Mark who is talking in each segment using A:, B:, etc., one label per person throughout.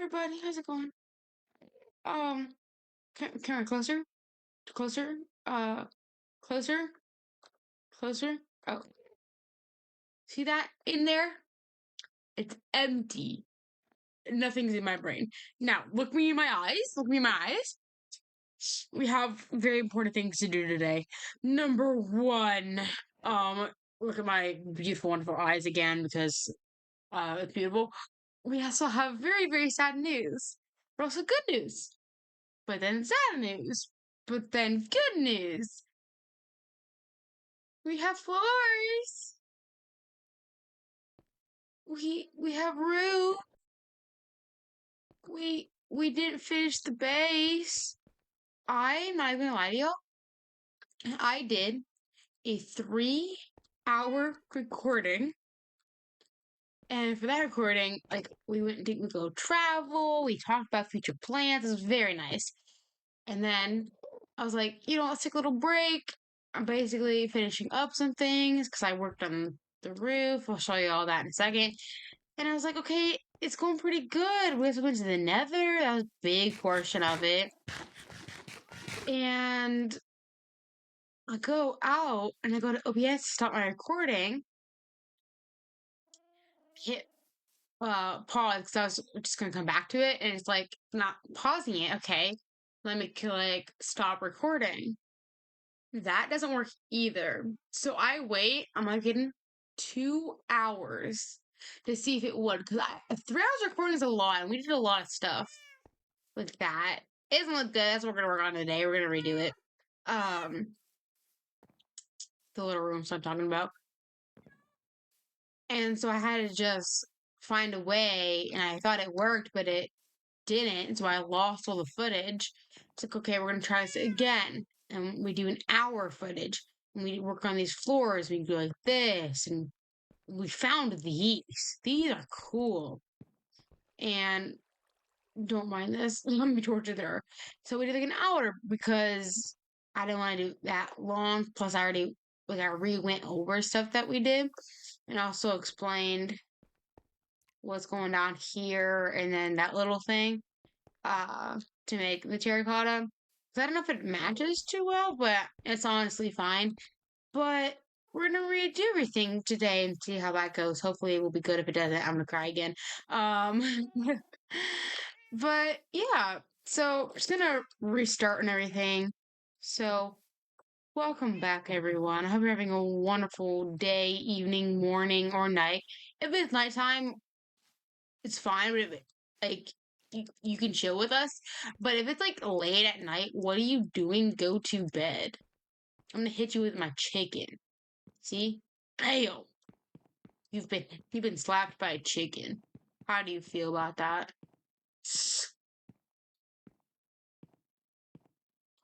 A: everybody, how's it going? Um, can I closer? Closer? Uh, closer? Closer? Oh, see that in there? It's empty. Nothing's in my brain. Now, look me in my eyes. Look me in my eyes. We have very important things to do today. Number one, look at my beautiful, wonderful eyes again because it's beautiful. We also have very, very sad news, but also good news. But then sad news. But then good news. We have floors. We have roof. We didn't finish the base. I'm not even gonna lie to y'all. I did a 3-hour recording. And for that recording, like we go travel, we talked about future plans. It was very nice. And then I was like, let's take a little break. I'm basically finishing up some things because I worked on the roof. I'll show you all that in a second. And I was like, okay, it's going pretty good. We also went to the Nether. That was a big portion of it. And I go out and I go to OBS to stop my recording. Hit pause because I was just gonna come back to it, and it's like not pausing it. Okay, let me like stop recording. That doesn't work either. So I wait. I'm like getting 2 hours to see if it would, because 3 hours recording is a lot, and we did a lot of stuff with that. It doesn't look good. That's what we're gonna work on today. We're gonna redo it. The little rooms I'm talking about. And so I had to just find a way, and I thought it worked, but it didn't. So I lost all the footage. It's like, okay, we're gonna try this again, and we do an hour footage. And we work on these floors. We go like this, and we found these. These are cool. And don't mind this. Let me torture there. So we did like an hour because I didn't want to do that long. Plus, I re-went over stuff that we did, and also explained what's going on here, and then that little thing, to make the terracotta. I don't know if it matches too well, but it's honestly fine. But we're gonna redo everything today and see how that goes. Hopefully it will be good. If it doesn't, I'm gonna cry again. But yeah, so just gonna restart and everything. So welcome back, everyone. I hope you're having a wonderful day, evening, morning, or night. If it's nighttime, it's fine. But if like you can chill with us. But if it's like late at night, what are you doing? Go to bed. I'm gonna hit you with my chicken. See? Bam! You've been slapped by a chicken. How do you feel about that?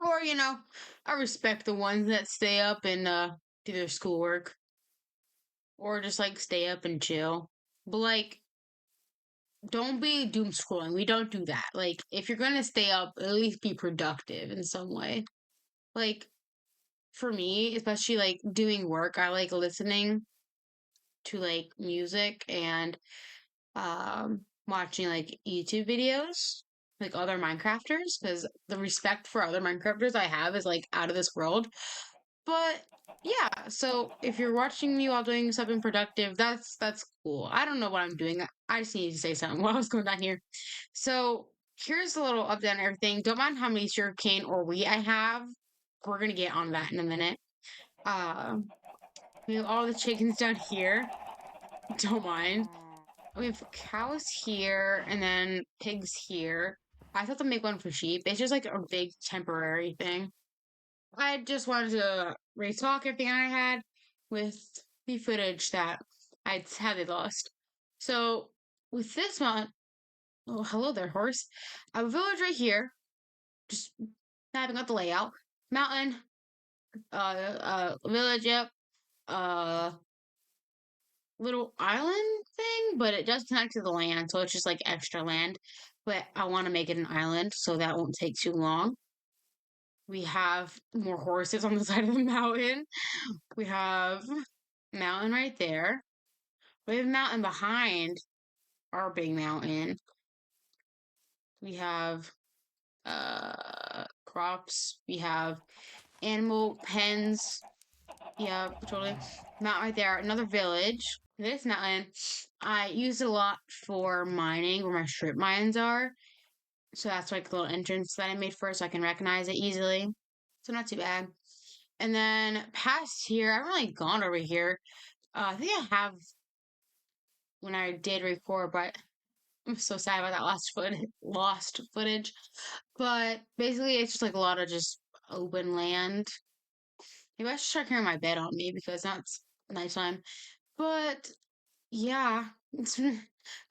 A: Or, I respect the ones that stay up and do their schoolwork. Or just like stay up and chill. But like, don't be doom scrolling. We don't do that. Like, if you're gonna stay up, at least be productive in some way. Like, for me, especially like doing work, I like listening to like music and watching like YouTube videos, like other Minecrafters, because the respect for other Minecrafters I have is like out of this world. But yeah, so if you're watching me while doing something productive, that's cool. I don't know what I'm doing. I just need to say something while I was going down here. So here's a little update on everything. Don't mind how many sugarcane or wheat I have. We're gonna get on that in a minute. Uh, we have all the chickens down here. Don't mind. We have cows here and then pigs here. I thought to make one for sheep. It's just like a big temporary thing. I just wanted to retalk everything I had with the footage that I'd sadly lost. So with this one, oh hello there, horse. I have a village right here. Just mapping out the layout. Mountain, village, yep. Uh, little island thing, but it does connect to the land, so it's just like extra land. But I want to make it an island, so that won't take too long. We have more horses on the side of the mountain. We have mountain right there. We have mountain behind our big mountain. We have crops. We have animal pens. Yeah, totally. Mountain right there. Another village. This mountain, I use it a lot for mining, where my strip mines are. So that's like a little entrance that I made for it, so I can recognize it easily. So not too bad. And then past here, I haven't really gone over here. I think I have when I did record, but I'm so sad about that lost footage. But basically, it's just like a lot of just open land. Maybe I should start carrying my bed on me because that's nighttime. But yeah, it's been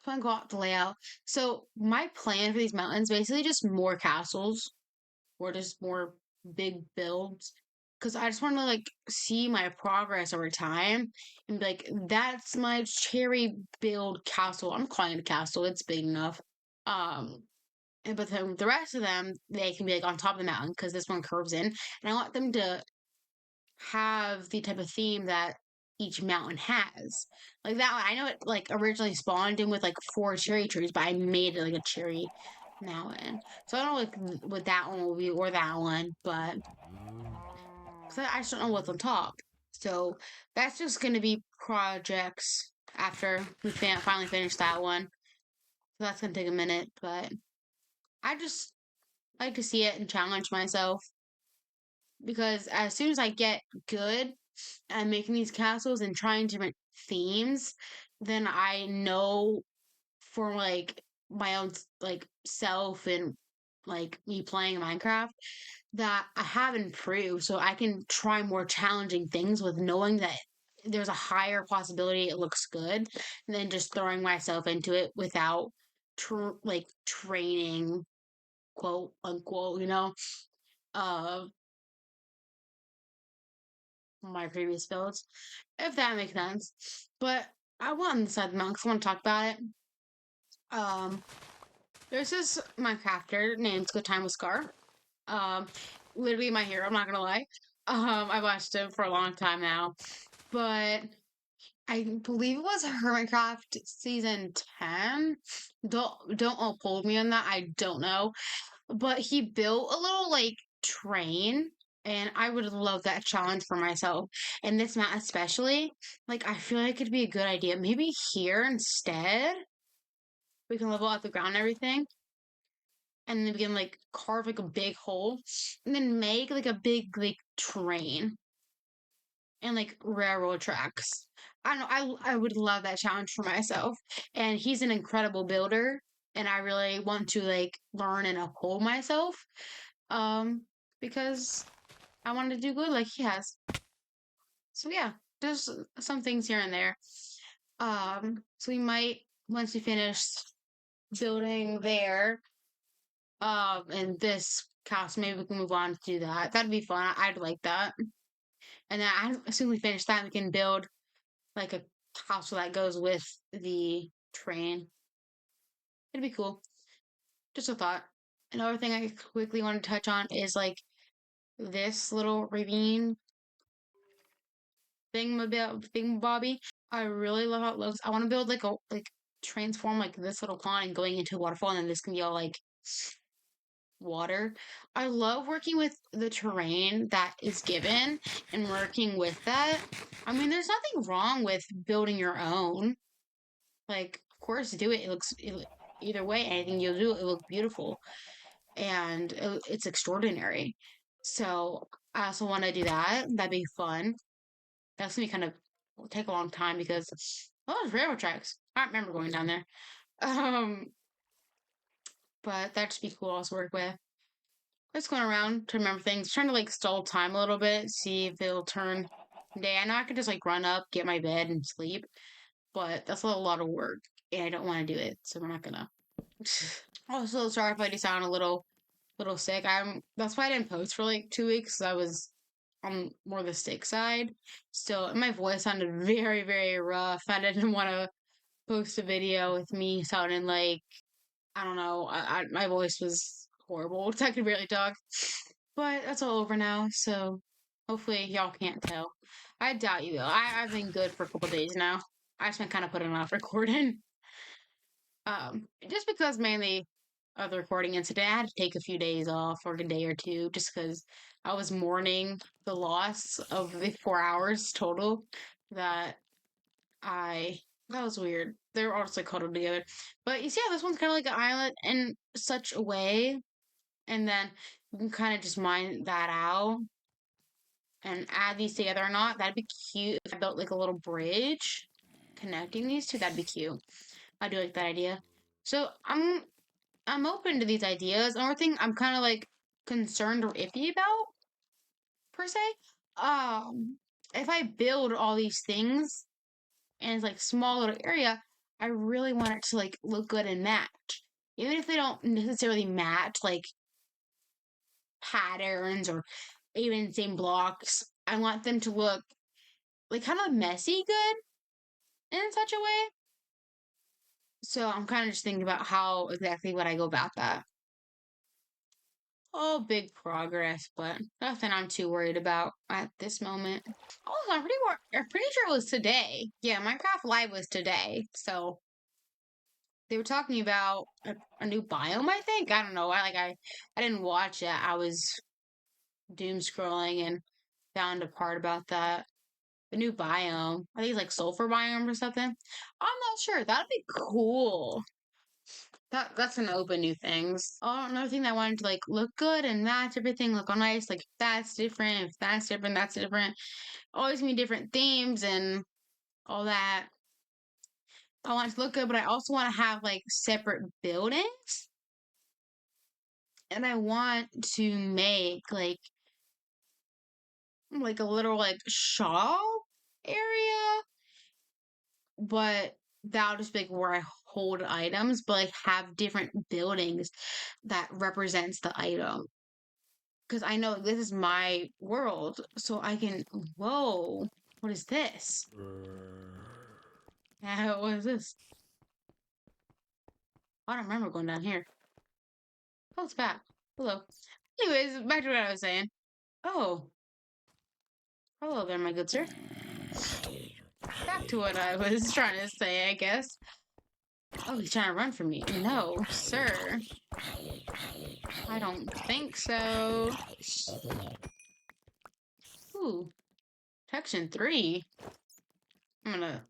A: fun go out the layout. So my plan for these mountains basically just more castles or just more big builds. Because I just want to like see my progress over time and be like, that's my cherry build castle. I'm calling it a castle. It's big enough. Um, but then the rest of them, they can be like on top of the mountain because this one curves in, and I want them to have the type of theme that each mountain has. Like that one, I know it like originally spawned in with like 4 cherry trees, but I made it like a cherry mountain. So I don't know like what that one will be or that one, but because I just don't know what's on top. So that's just going to be projects after we finally finish that one. So that's going to take a minute, but I just like to see it and challenge myself because as soon as I get good at making these castles and trying different themes, then I know for like my own like self and like me playing Minecraft that I have improved so I can try more challenging things with knowing that there's a higher possibility it looks good than just throwing myself into it without like training quote unquote uh my previous builds, if that makes sense. But I want on the side of the mountain 'cause I want to talk about it. Um, there's this Minecrafter named Good Time with Scar. Um, literally my hero. I'm not gonna lie. I watched him for a long time now, but I believe it was Hermitcraft season 10. Don't all hold me on that. I don't know, but he built a little like train, and I would love that challenge for myself. And this map especially, like I feel like it'd be a good idea. Maybe here instead we can level out the ground and everything, and then we can like carve like a big hole, and then make like a big like train and like railroad tracks. I don't know. I would love that challenge for myself. And he's an incredible builder, and I really want to like learn and uphold myself. Um, because I want to do good like he has. So yeah, just some things here and there. So we might once we finish building there, and this castle, maybe we can move on to do that. That'd be fun. I'd like that. And then as soon as we finish that, we can build like a castle that goes with the train. It'd be cool. Just a thought. Another thing I quickly want to touch on is like this little ravine thingamabobby. I really love how it looks. I want to build like a like transform like this little pond and going into a waterfall, and then this can be all like water. I love working with the terrain that is given and working with that. I mean, there's nothing wrong with building your own. Like, of course, do it. Either way, anything you do, it looks beautiful and it's extraordinary. So I also want to do that. That'd be fun. That's gonna be kind of take a long time because those railroad tracks. I remember going down there. Um, but that'd just be cool also work with. Just going around to remember things, trying to like stall time a little bit, see if it'll turn day. I know I could just like run up, get my bed, and sleep, but that's a lot of work, and I don't want to do it, so we're not gonna. Also, sorry if I do sound a little sick. That's why I didn't post for like 2 weeks. 'Cause I was on more the sick side. So my voice sounded very, very rough. I didn't want to post a video with me sounding like I don't know. My voice was horrible because I could barely talk. But that's all over now. So hopefully y'all can't tell. I doubt you will. I've been good for a couple days now. I just been kind of putting off recording. Just because mainly of the recording. And today I had to take a few days off, or a day or two, just because I was mourning the loss of the 4 hours total that I. That was weird. They were all just like cuddled together. But you see how this one's kind of like an island in such a way, and then you can kind of just mine that out and add these together or not. That'd be cute if I built like a little bridge connecting these two. That'd be cute. I do like that idea. So I'm open to these ideas. Another thing I'm kind of like concerned or iffy about per se. Um, if I build all these things and it's like small little area, I really want it to like look good and match. Even if they don't necessarily match like patterns or even same blocks, I want them to look like kind of messy good in such a way. So I'm kind of just thinking about how exactly would I go about that. Oh, big progress, but nothing I'm too worried about at this moment. Also, I'm pretty sure it was today. Yeah, Minecraft Live was today. So they were talking about a new biome, I think. I don't know. I didn't watch it. I was doom scrolling and found a part about that. The new biome. I think it's like sulfur biome or something. I'm not sure. That'd be cool. That's gonna open new things. Oh, another thing that I wanted to like look good and match everything, look all nice. Like if that's different, if that's different, that's different. Always gonna be different themes and all that. I want it to look good, but I also want to have like separate buildings. And I want to make like a little like shop area, but that'll just be like where I hold items, but like have different buildings that represents the item. Because I know this is my world, so I can. Whoa, what is this? What is this? I don't remember going down here. Oh, it's back. Hello. Anyways, back to what I was saying. Oh, hello there, my good sir. Back to what I was trying to say, I guess. Oh, he's trying to run from me. No, sir. I don't think so. Ooh, section 3. I'm gonna.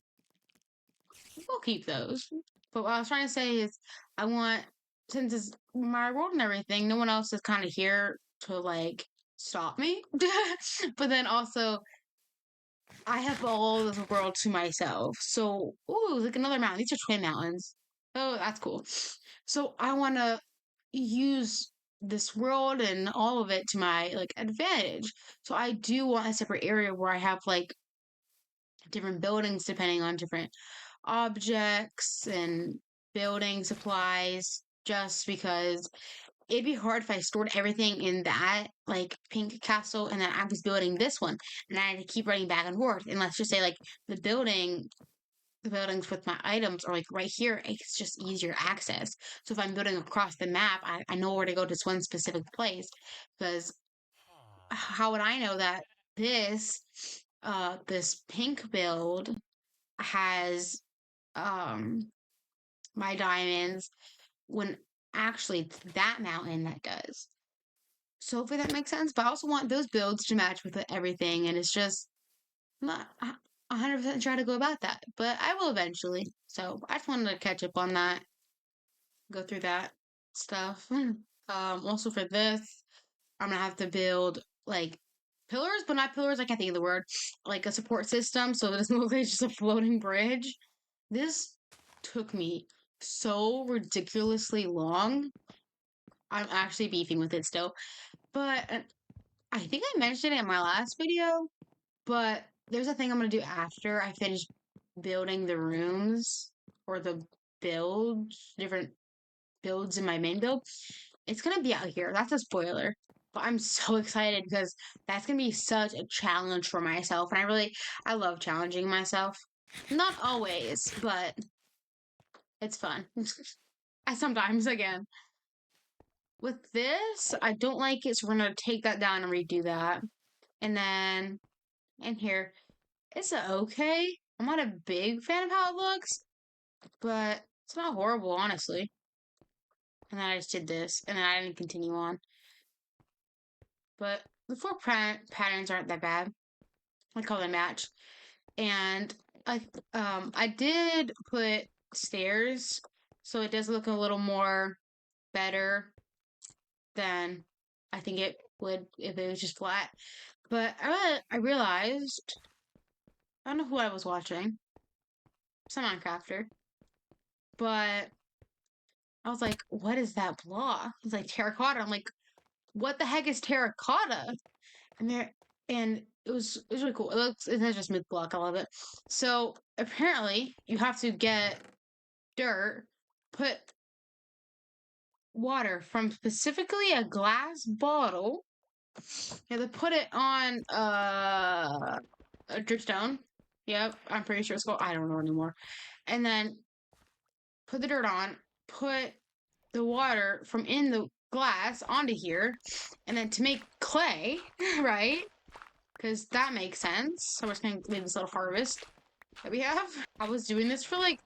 A: We'll keep those. But what I was trying to say is, I want, since it's my world and everything, no one else is kind of here to like stop me. But then also, I have all this world to myself. So, ooh, like another mountain. These are twin mountains. Oh, that's cool. So I want to use this world and all of it to my like advantage. So I do want a separate area where I have like different buildings depending on different objects and building supplies just because it'd be hard if I stored everything in that like pink castle and then I was building this one and I had to keep running back and forth. And let's just say like the buildings with my items are like right here. It's just easier access. So if I'm building across the map, I know where to go to one specific place because how would I know that this this pink build has um my diamonds when actually it's that mountain that does. So hopefully that makes sense. But I also want those builds to match with everything, and it's just not 100% sure how to go about that. But I will eventually. So I just wanted to catch up on that, go through that stuff. Also for this, I'm gonna have to build like pillars, but not pillars. I can't think of the word. Like a support system, so it doesn't look like just a floating bridge. This took me so ridiculously long. I'm actually beefing with it still. But I think I mentioned it in my last video, but there's a thing I'm going to do after I finish building the rooms or the builds, different builds in my main build. It's going to be out here. That's a spoiler. But I'm so excited because that's going to be such a challenge for myself. And I love challenging myself. Not always, but it's fun. I sometimes, again. With this, I don't like it, so we're gonna take that down and redo that. And then in here, it's okay. I'm not a big fan of how it looks, but it's not horrible, honestly. and then I just did this, and then I didn't continue on. But the four patterns aren't that bad. I call them match. And I did put stairs, so it does look a little more better than I think it would if it was just flat. But I realized, I don't know who I was watching, some Minecrafter, but I was like, what is that block? It's like terracotta. I'm like, what the heck is terracotta? And it was really cool. It's not just smooth block. I love it. So apparently you have to get dirt, put water from specifically a glass bottle. You have to put it on a dripstone. Yep, I'm pretty sure it's called. I don't know anymore. And then put the dirt on. Put the water from in the glass onto here, and then to make clay, right? Because that makes sense. So we're just gonna leave this little harvest that we have. I was doing this for like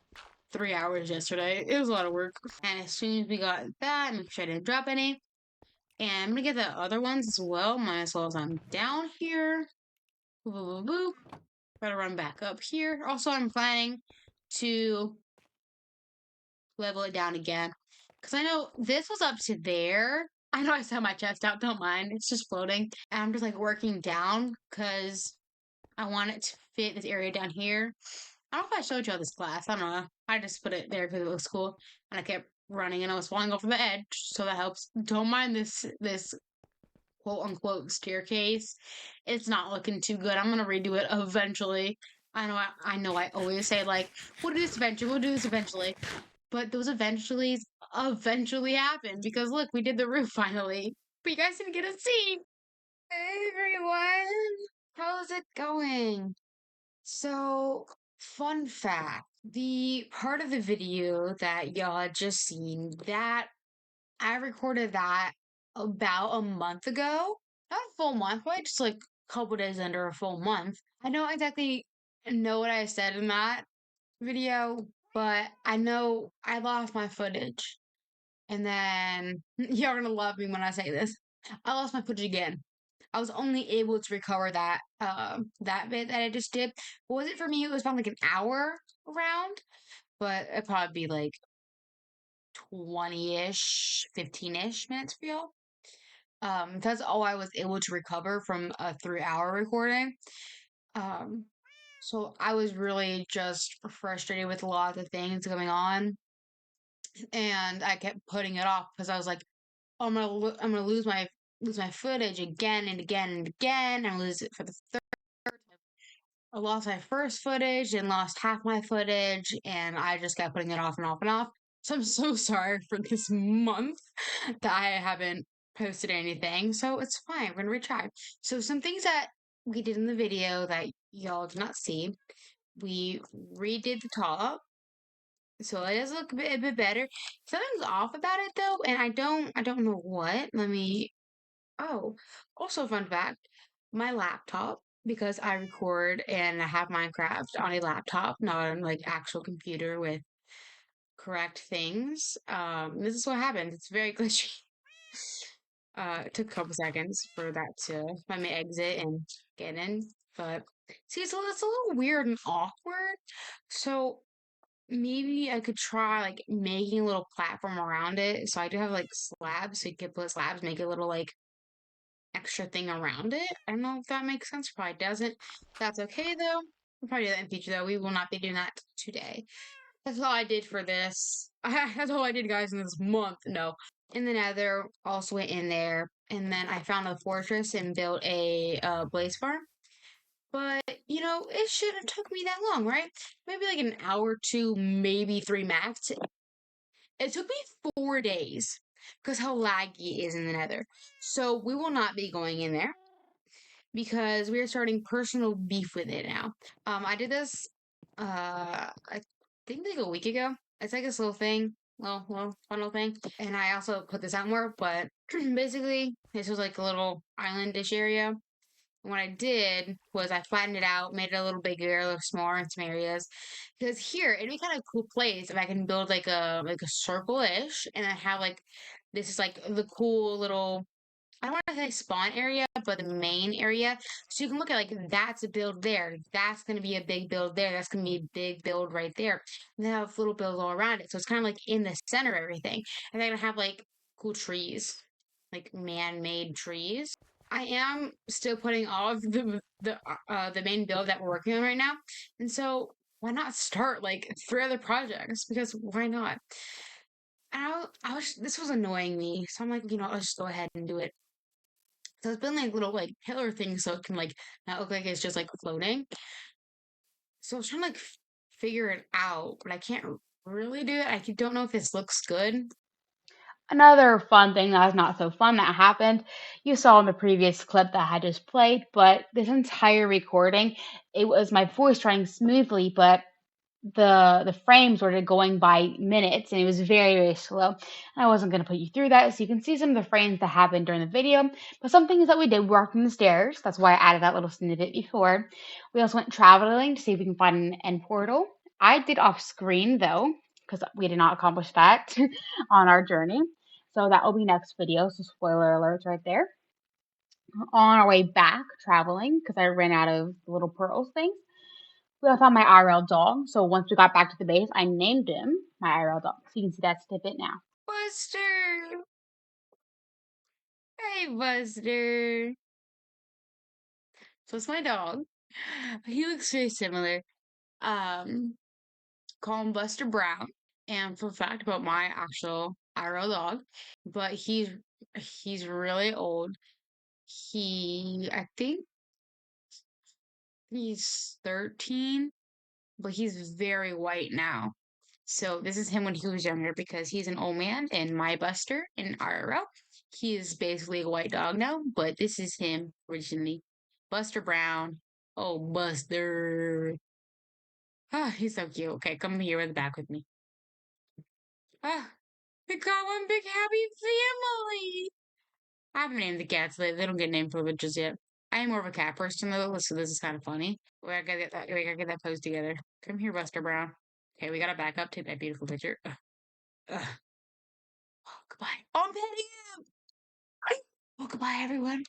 A: 3 hours yesterday. It was a lot of work. And as soon as we got that, make sure I didn't drop any. And I'm gonna get the other ones as well. Might as well as I'm down here. Boop, boop, boop, boop. Gotta run back up here. Also, I'm planning to level it down again. Because I know this was up to there. I know I set my chest out, don't mind. It's just floating. And I'm just like working down because I want it to fit this area down here. I don't know if I showed you all this glass. I don't know. I just put it there because it looks cool. And I kept running and I was falling over the edge. So that helps. Don't mind this quote unquote staircase. It's not looking too good. I'm gonna redo it eventually. I always say like, we'll do this eventually, we'll do this eventually. But those eventually happen because look, we did the roof finally. But you guys didn't get to see. Hey everyone! How's it going? So, fun fact, the part of the video that y'all had just seen, that I recorded that about a month ago. Not a full month, but just like a couple days under a full month. I don't exactly know what I said in that video, but I know I lost my footage. And then you're gonna love me when I say this. I lost my footage again. I was only able to recover that bit that I just did. What was it for me? It was about like an hour around, but it'd probably be like 20-ish, 15-ish minutes for y'all. That's all I was able to recover from a 3-hour recording. Um, so I was really just frustrated with a lot of the things going on, and I kept putting it off because I was like, oh, I'm gonna lose my footage again and again and again, and lose it for the third. I lost my first footage and lost half my footage, and I just kept putting it off and off and off. So I'm so sorry for this month that I haven't posted anything. So it's fine. We're gonna retry. So some things that we did in the video that y'all did not see, we redid the top. So it does look a bit better. Something's off about it though, and I don't know what. Let me Oh, also fun fact, my laptop, because I record and I have Minecraft on a laptop, not on like actual computer with correct things. This is what happened. It's very glitchy. It took a couple seconds for that to let me exit and get in. But see, it's a little weird and awkward. So maybe I could try like making a little platform around it. So I do have like slabs, so you could put slabs, make a little like extra thing around it. I don't know if that makes sense. Probably doesn't. That's okay though. We'll probably do that in future though. We will not be doing that today. That's all I did for this. That's all I did, guys, in this month. No. In the Nether, also went in there, and then I found a fortress and built a blaze farm. But you know, it shouldn't have took me that long, right? Maybe like an hour or two, maybe three max. It took me 4 days because how laggy it is in the Nether. So we will not be going in there because we are starting personal beef with it now. I did this, I think like a week ago. It's like this little thing, little fun little thing. And I also put this out more, but basically this was like a little islandish area And what I did was I flattened it out, made it a little bigger, a little smaller in some areas. Because here, it'd be kind of a cool place if I can build like a circle-ish, and then have like this is like the cool little, I don't want to say spawn area, but the main area. So you can look at like that's a build there. That's gonna be a big build there. That's gonna be a big build right there. And then have little builds all around it. So it's kind of like in the center of everything. And they're gonna have like cool trees, like man-made trees. I am still putting all of the main build that we're working on right now. And so why not start like 3 other projects? Because why not? And I was this was annoying me. So I'm like, I'll just go ahead and do it. So it's been like little like pillar things so it can like not look like it's just like floating. So I was trying to like figure it out, but I can't really do it. Don't know if this looks good.
B: Another fun thing that was not so fun that happened, you saw in the previous clip that I had just played, but this entire recording, it was my voice running smoothly, but the frames were going by minutes and it was very, very slow. And I wasn't going to put you through that, so you can see some of the frames that happened during the video. But some things that we did, we walked in the stairs. That's why I added that little snippet before. We also went traveling to see if we can find an end portal. I did off screen though, because we did not accomplish that on our journey. So that will be next video. So spoiler alerts right there. On our way back traveling, because I ran out of the little pearls things, we all found my IRL dog. So once we got back to the base, I named him my IRL dog. So you can see that snippet now.
A: Buster! Hey, Buster! So it's my dog. He looks very similar. Um, Call him Buster Brown. And fun fact about my actual IRL dog, but he's really old. I think he's 13, but he's very white now. So this is him when he was younger because he's an old man and my Buster in IRL. He is basically a white dog now, but this is him originally. Buster Brown. Oh, Buster. Ah, he's so cute. Okay, come here in the back with me. Ah, we got one big happy family. I haven't named the cats. They don't get name privileges yet. I am more of a cat person though, so this is kind of funny. We gotta get that pose together. Come here, Buster Brown. Okay, we gotta back up to that beautiful picture. Ugh. Oh, goodbye. Oh, I'm petting him. Oh, goodbye, everyone.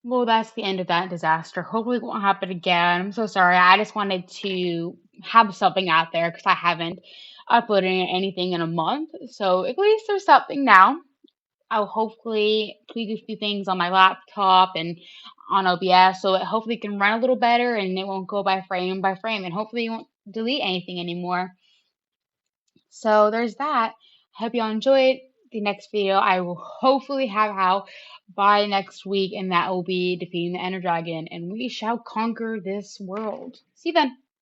B: Well, that's the end of that disaster. Hopefully, it won't happen again. I'm so sorry. I just wanted to have something out there because I haven't uploaded anything in a month. So at least there's something now. I'll hopefully tweak a few things on my laptop and on OBS so it hopefully can run a little better and it won't go by frame and hopefully it won't delete anything anymore. So there's that. I hope you all enjoyed. The next video I will hopefully have out by next week, and that will be defeating the Ender Dragon, and we shall conquer this world. See you then.